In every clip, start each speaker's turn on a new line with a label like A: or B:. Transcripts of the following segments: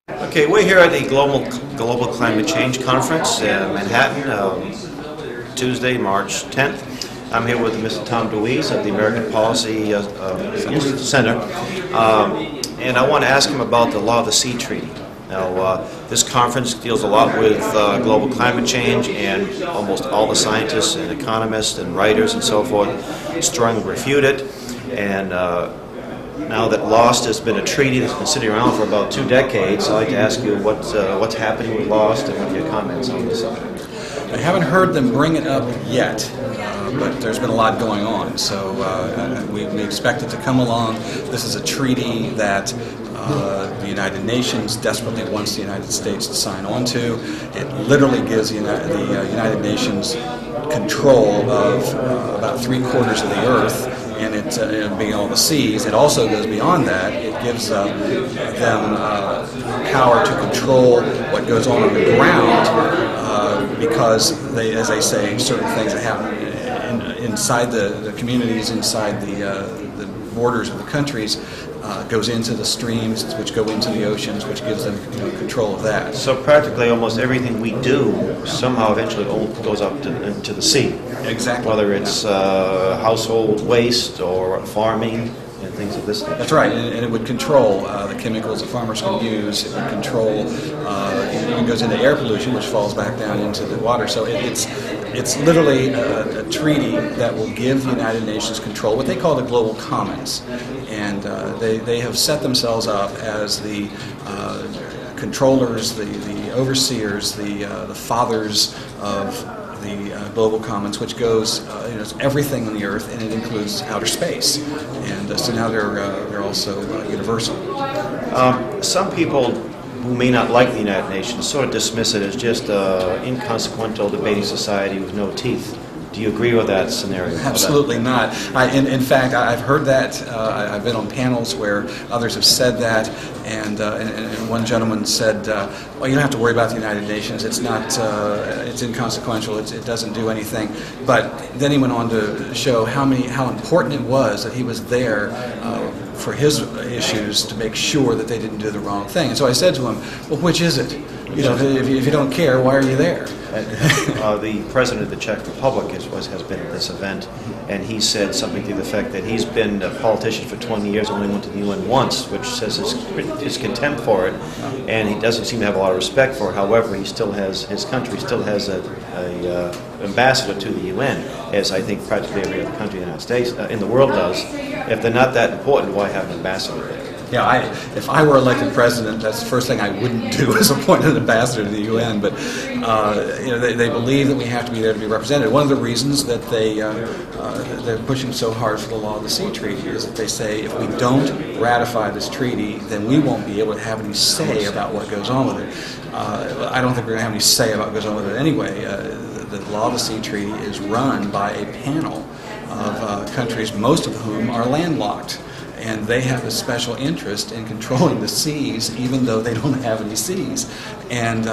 A: Okay, we're here at the Global Climate Change Conference in Manhattan, Tuesday, March 10th. I'm here with Mr. Tom DeWeese of the American Policy Center, and I want to ask him about the Law of the Sea Treaty. Now, this conference deals a lot with global climate change, and almost all the scientists and economists and writers and so forth strongly refute it. And now that LOST has been a treaty that's been sitting around for about 2 decades, I'd like to ask you what's happening with LOST and what your comments on this subject.
B: I haven't heard them bring it up yet, but there's been a lot going on, so we expect it to come along. This is a treaty that the United Nations desperately wants the United States to sign on to. It literally gives the United Nations control of about 3/4 of the earth, and it being all the seas. It also goes beyond that. It gives them power to control what goes on the ground, because they, as they say, certain things that happen inside the communities, inside the borders of the countries, goes into the streams, which go into the oceans, which gives them control of that.
A: So practically almost everything we do somehow eventually goes up into the sea.
B: Exactly.
A: Whether it's household waste or farming and things of this nature.
B: That's right, and it would control the chemicals that farmers can use. It would control, it goes into air pollution, which falls back down into the water. So it's literally a treaty that will give the United Nations control, what they call the global commons. And they have set themselves up as the controllers, the overseers, the fathers of the global commons, which goes everything on the earth, and it includes outer space. And so now they're also universal.
A: Some people who may not like the United Nations sort of dismiss it as just an inconsequential debating society with no teeth. Do you agree with that scenario?
B: Absolutely not. In fact, I've heard that. I've been on panels where others have said that, and one gentleman said, "Well, you don't have to worry about the United Nations. It's not. It's inconsequential. It doesn't do anything." But then he went on to show how important it was that he was there for his issues to make sure that they didn't do the wrong thing. And so I said to him, "Well, which is it? If you don't care, why are you there?"
A: The president of the Czech Republic has been at this event, and he said something to the effect that he's been a politician for 20 years, only went to the UN once, which says his contempt for it, and he doesn't seem to have a lot of respect for it. However, his country still has a ambassador to the UN, as I think practically every other country in the United States in the world does. If they're not that important, why have an ambassador there?
B: Yeah, if I were elected president, that's the first thing I wouldn't do is appoint an ambassador to the UN. But they believe that we have to be there to be represented. One of the reasons that they're pushing so hard for the Law of the Sea Treaty is that they say if we don't ratify this treaty, then we won't be able to have any say about what goes on with it. I don't think we're going to have any say about what goes on with it anyway. The Law of the Sea Treaty is run by a panel of countries, most of whom are landlocked. And they have a special interest in controlling the seas, even though they don't have any seas. And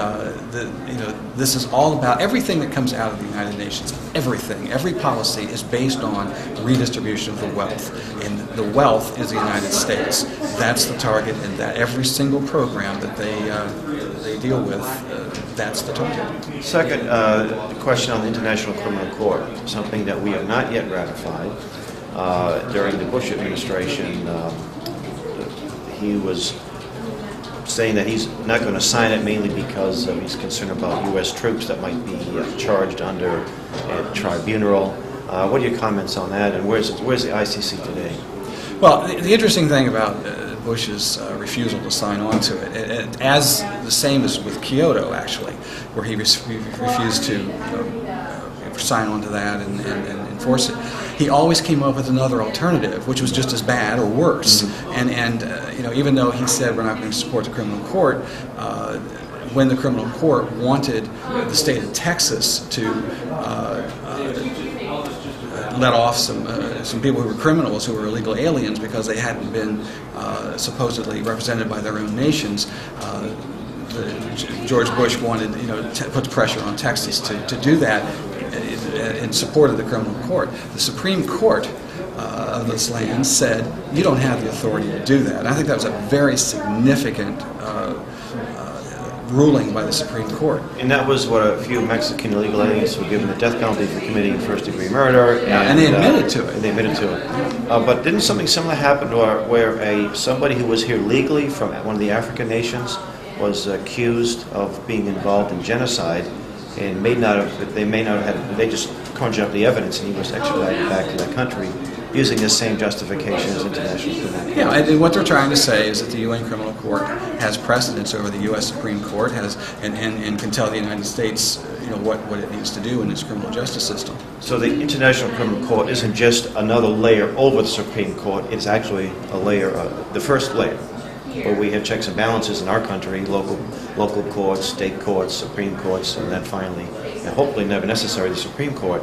B: this is all about everything that comes out of the United Nations. Every policy is based on redistribution of the wealth, and the wealth is the United States. That's the target, and that every single program that they deal with, that's the target.
A: Second, question on the International Criminal Court, something that we have not yet ratified. During the Bush administration, he was saying that he's not going to sign it mainly because he's concerned about U.S. troops that might be charged under a tribunal. What are your comments on that, and where's the ICC today?
B: Well, the interesting thing about Bush's refusal to sign on to it, as the same as with Kyoto, actually, where he refused to sign on to that and enforce it. He always came up with another alternative, which was just as bad or worse. Mm-hmm. And even though he said we're not going to support the criminal court, when the criminal court wanted the state of Texas to let off some people who were criminals, who were illegal aliens, because they hadn't been supposedly represented by their own nations, George Bush wanted, to put pressure on Texas to do that in support of the criminal court. The Supreme Court of this land said, you don't have the authority to do that. And I think that was a very significant ruling by the Supreme Court.
A: And that was what a few Mexican illegal aliens were given the death penalty for committing first-degree murder.
B: And they admitted to it.
A: And they admitted to it. But didn't something similar happen where somebody who was here legally from one of the African nations was accused of being involved in genocide, and they just conjured up the evidence, and he was extradited back to that country using the same justification as international criminal court.
B: Yeah, and what they're trying to say is that the UN Criminal Court has precedence over the U.S. Supreme Court, and can tell the United States, what it needs to do in its criminal justice system.
A: So the International Criminal Court isn't just another layer over the Supreme Court; it's actually a layer, the first layer, where we have checks and balances in our country: local courts, state courts, Supreme Courts, and then finally, and hopefully never necessary, the Supreme Court.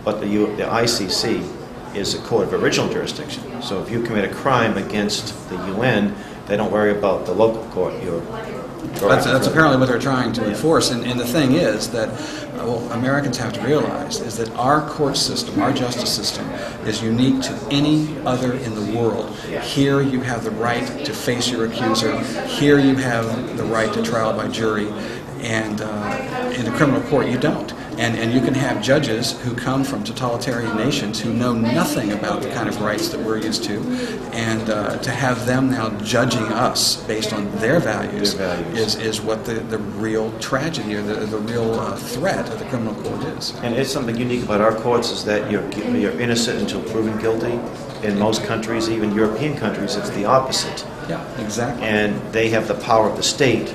A: But the ICC is a court of original jurisdiction. So if you commit a crime against the UN, they don't worry about the local court.
B: That's apparently what they're trying to enforce. And the thing is that what Americans have to realize is that our court system, our justice system, is unique to any other in the world. Here you have the right to face your accuser. Here you have the right to trial by jury. And in the criminal court, you don't. And you can have judges who come from totalitarian nations who know nothing about the kind of rights that we're used to, and to have them now judging us based on their values, is what the real tragedy or the real threat of the criminal court is.
A: And it's something unique about our courts is that you're innocent until proven guilty. In most countries, even European countries, it's the opposite.
B: Yeah, exactly.
A: And they have the power of the state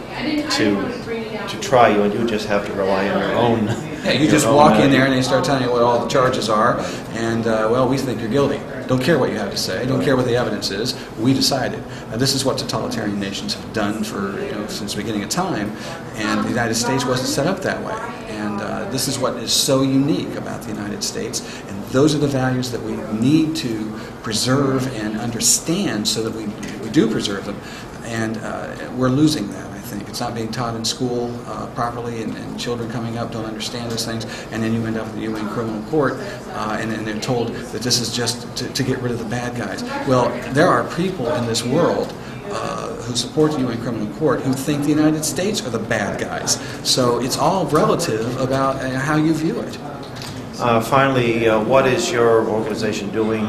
A: to try you, and you just have to rely on your own.
B: Yeah, you just walk in there and they start telling you what all the charges are, and well, we think you're guilty. Don't care what you have to say. Don't care what the evidence is. We decided. This is what totalitarian nations have done for since the beginning of time, and the United States wasn't set up that way. And this is what is so unique about the United States, and those are the values that we need to preserve and understand, so that we do preserve them. And we're losing that. I think it's not being taught in school properly, and children coming up don't understand those things, and then you end up at the UN Criminal Court, and they're told that this is just to get rid of the bad guys. Well, there are people in this world who support the UN Criminal Court who think the United States are the bad guys. So it's all relative about how you view it.
A: Finally, what is your organization doing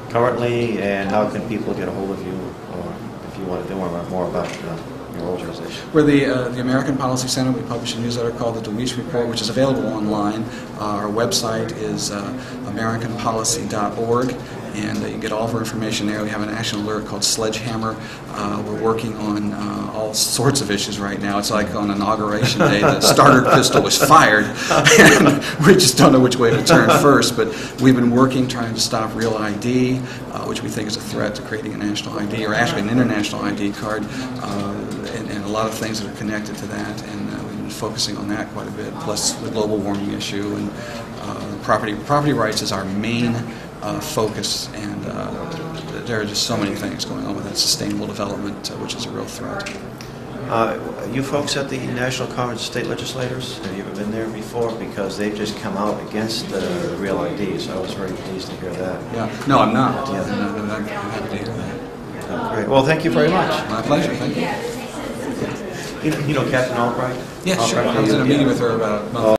A: currently, and how can people get a hold of you, or if you want to learn more about your organization?
B: We're the American Policy Center. We publish a newsletter called the DeWeese Report, which is available online. Our website is americanpolicy.org, and you can get all of our information there. We have an action alert called Sledgehammer. We're working on all sorts of issues right now. It's like on Inauguration Day, the starter pistol was fired, and we just don't know which way to turn first. But we've been working trying to stop Real ID, which we think is a threat to creating a national ID, or actually an international ID card, and a lot of things that are connected to that. And we've been focusing on that quite a bit, plus the global warming issue, and property rights is our main focus, and there are just so many things going on with that. Sustainable development, which is a real threat.
A: You folks at the National Conference of State Legislators, have you ever been there before? Because they've just come out against the Real ID, so I was very pleased to hear that.
B: Yeah. No, I'm not.
A: Yeah.
B: I'm happy to hear that.
A: Great. Well, thank you very much.
B: My pleasure. Thank you.
A: You know Captain Albright?
B: Yeah, sure. I was in a meeting with her about a month ago.